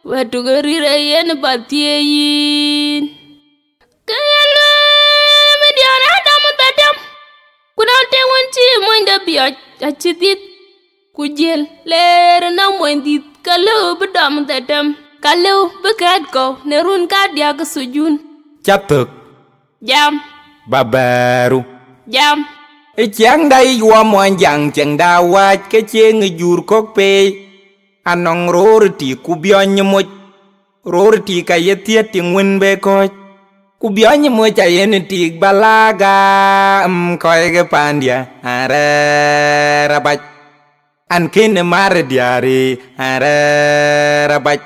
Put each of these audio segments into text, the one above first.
Watu gerira yen batieyin. Kayalo mediana damu tadam. Kunal te wanci moinda biya acitit. Kujel ler na moindit kalau bedam tadam. Kalau bekat ko nerun kadia kesujun. Chatuk. Jam. Babaru. Jam. Chàng đây qua mọi dặn chàng đa qua cái chê người dùr cốc bê. Anong rô ti ku bion như một rô ti ka ye tiết tiếng nguyên bê coi. Ku bion như một chạy yên ti balaga coi cái pandia. Ara rabach. An kene mara diari. Ara rabach.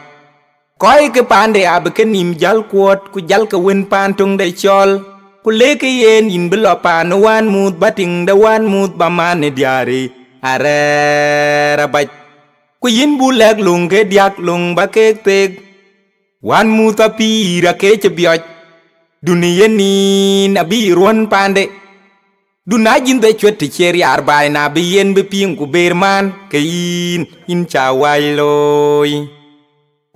Coi cái pandia abe ke nim jal kuot ku jal ke win pan tung day chol. Ku leke yen in belopa no wan mood bating da wan mood bamane diari. Ara rabach. Ku yin bulag lung ke diak lung ba kek tek. Wan mu tapi ra ke cebiot. Dunia ni nabi ruan pande. Dunajin be chwet cheri arbai nabi yen be ping ku berman. Ke in chawai loy.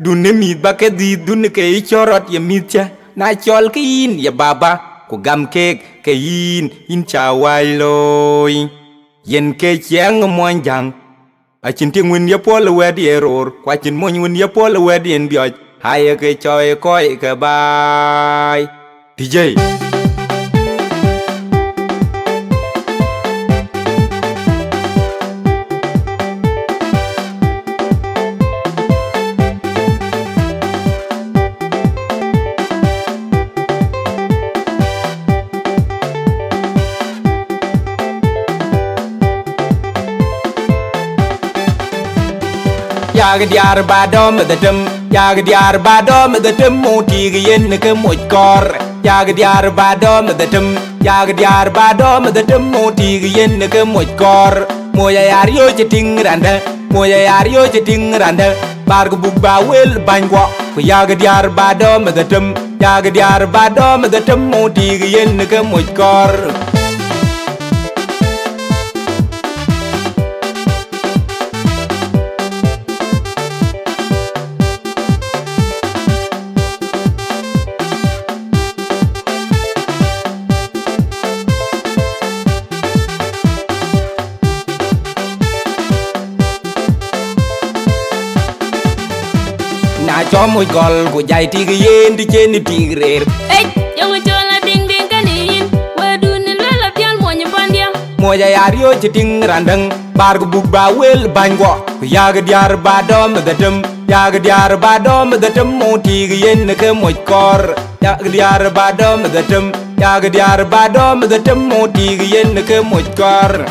Dunia mit ba ke di dunia ke chorot ya mitcha. Na chol ke in ya baba. Ku gam kek ke in chawai loy. Yen ke chiang moan jang. Achin ting win ya pol wedi error kwa chin mon win ya pol wedi en bioj haye ke choy koi ke bai DJ Yaga diar badom the tum Yaga diar badom the tum moti yen ke moj kor Yaga diar badom the tum Yaga diar badom the tum moti yen ke moj kor Moya yar yo cheting randa Moya yar yo cheting randa Bar ku buk ba wel bangwa Ku yaga diar badom the tum Yaga diar badom the tum moti yen ke moj kor cho môi gol của dạy thì cái yên đi trên đi tigre. Ê, yang ngejola ding ding kanin. Waduh nila lapian mo nyimpan dia. Mo ya yario ceting randang bar ku buk ba wel bangwa. Ku yaga diar badom datem yaga diar badom datem mo ti cái yên ke moj kor. Yaga diar badom datem yaga diar badom datem mo ti cái yên ke moj kor.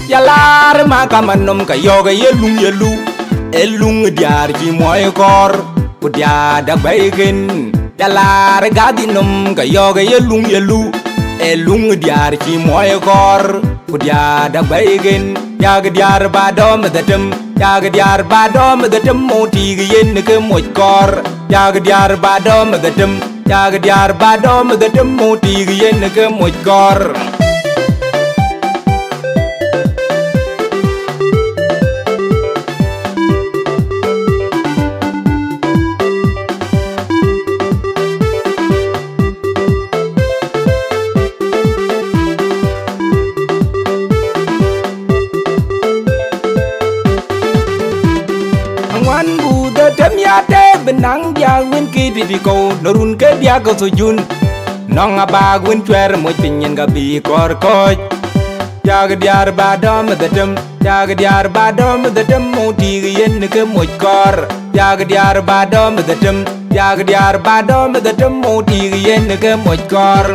Yalar makamanum ka yoga yelu elung diar ji moy kor ku dia da baygen yalar gadinum ka yoga yelu elung diar ji moy kor ku dia da baygen yaga diar badom datem yaga diar badom datem moti yen ke moj kor yaga diar badom datem yaga diar badom datem moti yen ke moj kor benang dia win ki di ko norun ke dia ko sujun nong aba win chwer mo pinyen ga bi kor ko jag diar badom datem jag diar badom datem mo ti yen ke mo kor jag diar badom datem jag diar badom datem mo ti yen ke mo kor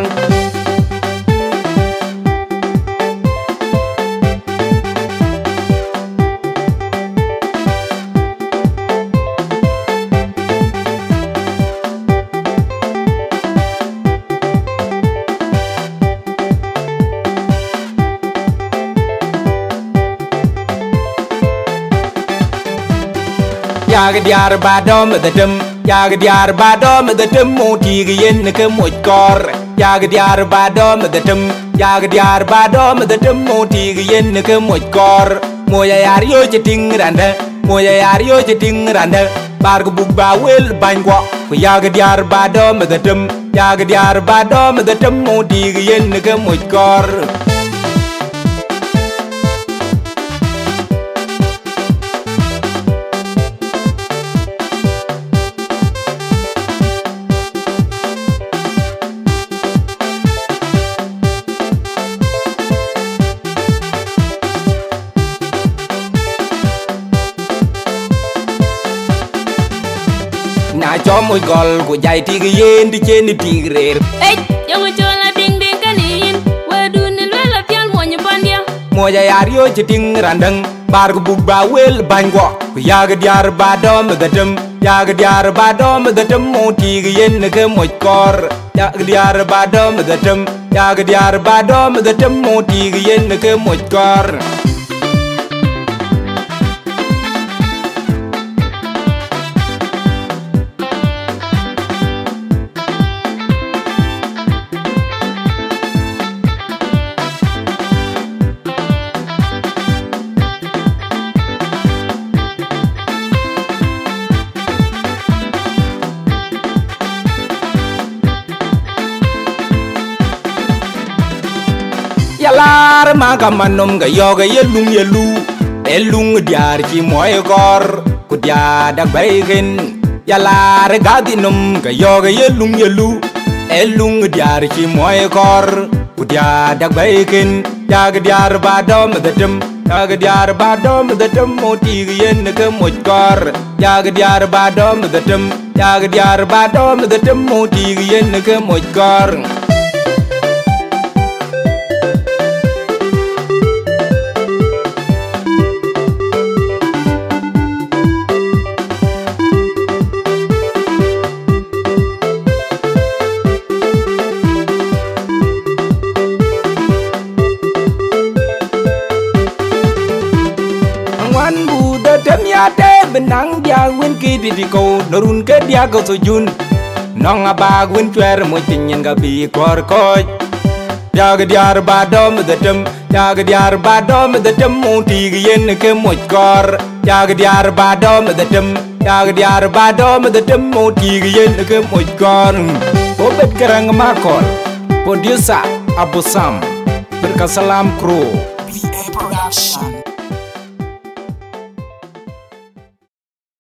yaga diar badom the dum yaga diar badom the dum moti yen ke moj kor yaga diar badom the dum yaga diar badom the dum moti yen ke moj kor moya yar yo jeting randa moya yar yo jeting randa bar gu bug ba wel bangwa ko yaga diar badom the dum yaga diar badom the dum moti yen ke moj kor na cho môi gol của dạy thì cái yên đi trên đi tigre Ey, yang ujola ding ding kanin. Waduh ni lela pian mo nyepandia. mo ya yario jeting randang bar gu bug ba wel bangwa ku yaga diar badom gadem yaga diar badom gadem mo tig yen ke moj kor yaga diar badom gadem yaga diar badom gadem mo tig yen ke moj kor yalar maga manum ga yoga yelung yelu elung diar ci moy gor ku dia dag baygen yalar gadinum ga yoga yelung yelu elung diar ci moy gor ku dia dag baygen yaga diar badom gadem yaga diar badom gadem moti yen ke moj gor yaga diar badom gadem yaga diar badom gadem moti yen ke moj gor wan bu da dem ya te benang dia win ki di ko norun ke dia ko sujun nong aba win chwer mo tinyen ga bi kor ko ya ga diar badom da dem ya ga diar badom da dem mo ti yen ke mo kor ya ga diar badom da dem ya ga diar badom da dem mo ti yen ke mo kor o bet karang ma kor producer Abu Sam berkasalam crew PA Production.